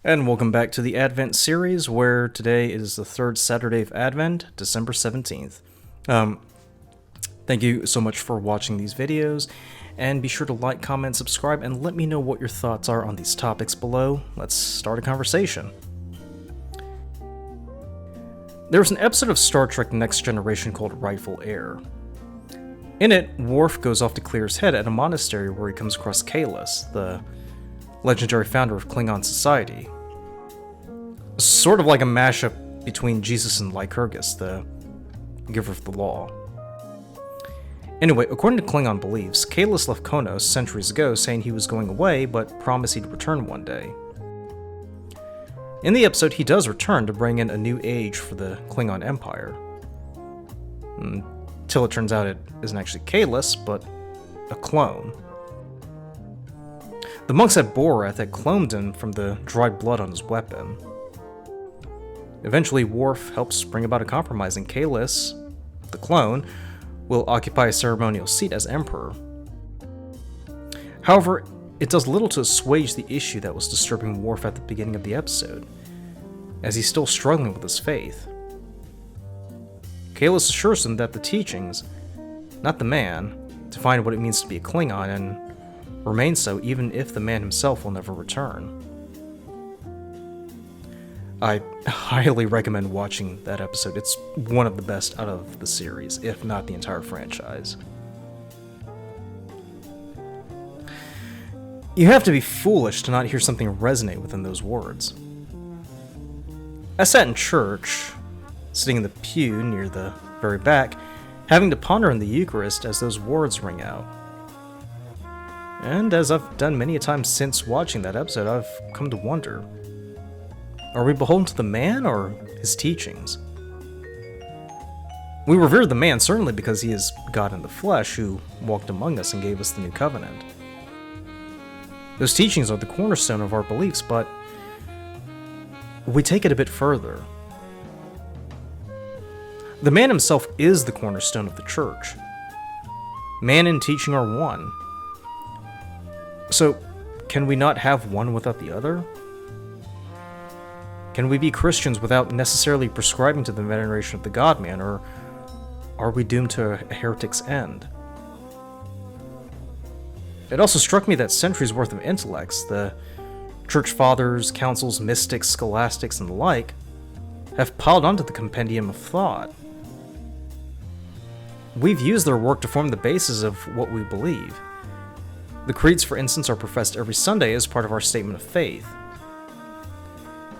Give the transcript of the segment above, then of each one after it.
And welcome back to the Advent series, where today is the third Saturday of Advent, December 17th. Thank you so much for watching these videos, and be sure to like, comment, subscribe, and let me know what your thoughts are on these topics below. Let's start a conversation. There was an episode of Star Trek Next Generation called Rightful Heir. In it, Worf goes off to clear his head at a monastery where he comes across Kahless, the legendary founder of Klingon society. Sort of like a mashup between Jesus and Lycurgus, the giver of the law. Anyway, according to Klingon beliefs, Kahless left Konos centuries ago saying he was going away, but promised he'd return one day. In the episode, he does return to bring in a new age for the Klingon Empire. Till it turns out it isn't actually Kahless, but a clone. The monks at Borath had cloned him from the dried blood on his weapon. Eventually, Worf helps bring about a compromise, and Kahless, the clone, will occupy a ceremonial seat as emperor. However, it does little to assuage the issue that was disturbing Worf at the beginning of the episode, as he's still struggling with his faith. Kahless assures him that the teachings, not the man, define what it means to be a Klingon, and remain so even if the man himself will never return. I highly recommend watching that episode. It's one of the best out of the series, if not the entire franchise. You have to be foolish to not hear something resonate within those words. I sat in church, sitting in the pew near the very back, having to ponder on the Eucharist as those words ring out. And as I've done many a time since watching that episode, I've come to wonder, are we beholden to the man or his teachings? We revere the man certainly because he is God in the flesh who walked among us and gave us the new covenant. Those teachings are the cornerstone of our beliefs, but we take it a bit further. The man himself is the cornerstone of the church. Man and teaching are one. So, can we not have one without the other? Can we be Christians without necessarily prescribing to the veneration of the God-man, or are we doomed to a heretic's end? It also struck me that centuries worth of intellects, the church fathers, councils, mystics, scholastics, and the like, have piled onto the compendium of thought. We've used their work to form the basis of what we believe. The creeds, for instance, are professed every Sunday as part of our statement of faith.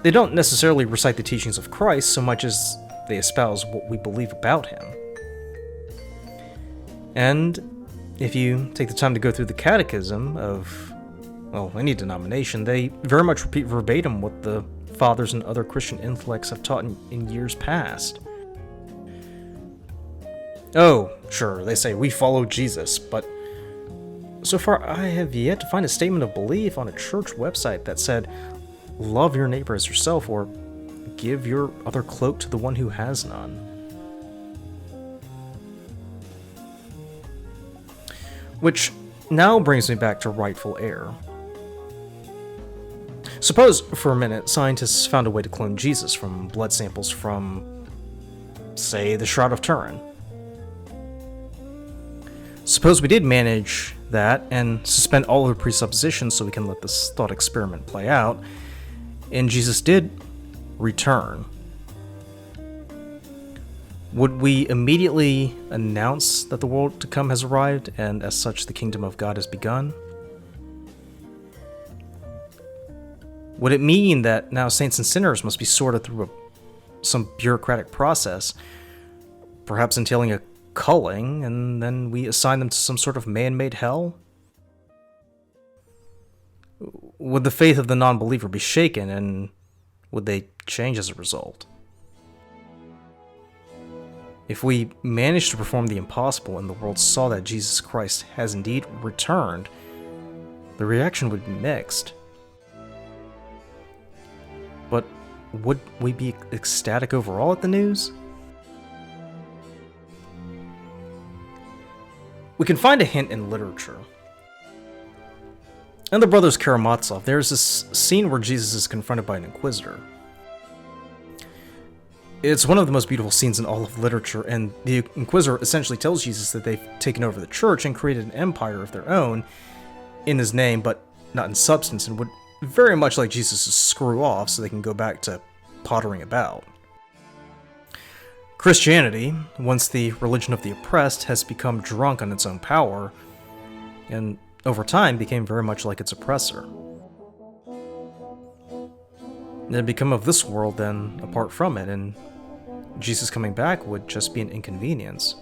They don't necessarily recite the teachings of Christ so much as they espouse what we believe about him. And if you take the time to go through the catechism of, well, any denomination, they very much repeat verbatim what the fathers and other Christian intellects have taught in years past. Oh, sure, they say we follow Jesus, but so far I have yet to find a statement of belief on a church website that said, love your neighbor as yourself, or give your other cloak to the one who has none. Which now brings me back to rightful heir. Suppose, for a minute, scientists found a way to clone Jesus from blood samples from, say, the Shroud of Turin. Suppose we did manage that and suspend all other presuppositions so we can let this thought experiment play out, and Jesus did return. Would we immediately announce that the world to come has arrived, and as such the kingdom of God has begun? Would it mean that now saints and sinners must be sorted through some bureaucratic process, perhaps entailing a culling, and then we assign them to some sort of man-made hell? Would the faith of the non-believer be shaken, and would they change as a result? If we managed to perform the impossible and the world saw that Jesus Christ has indeed returned, the reaction would be mixed. But would we be ecstatic overall at the news? We can find a hint in literature. In the Brothers Karamazov, there's this scene where Jesus is confronted by an inquisitor. It's one of the most beautiful scenes in all of literature, and the inquisitor essentially tells Jesus that they've taken over the church and created an empire of their own in his name, but not in substance, and would very much like Jesus to screw off so they can go back to pottering about. Christianity, once the religion of the oppressed, has become drunk on its own power, and over time became very much like its oppressor. It had become of this world then, apart from it, and Jesus coming back would just be an inconvenience.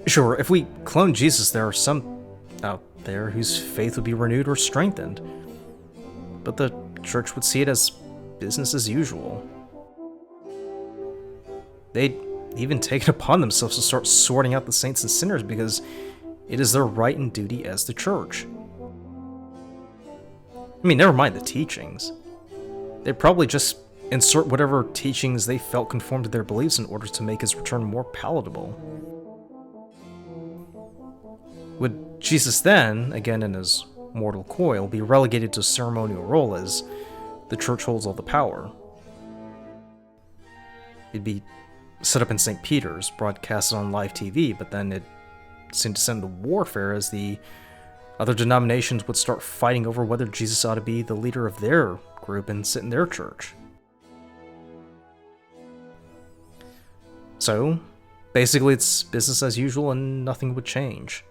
Sure, if we clone Jesus, there are some out there whose faith would be renewed or strengthened, but the church would see it as business as usual. They'd even take it upon themselves to start sorting out the saints and sinners because it is their right and duty as the church. I mean, never mind the teachings. They'd probably just insert whatever teachings they felt conformed to their beliefs in order to make his return more palatable. Would Jesus then, again in his mortal coil, be relegated to a ceremonial role as the church holds all the power? It'd be set up in St. Peter's, broadcasted on live TV, but then it seemed to send to warfare as the other denominations would start fighting over whether Jesus ought to be the leader of their group and sit in their church. So, basically it's business as usual and nothing would change.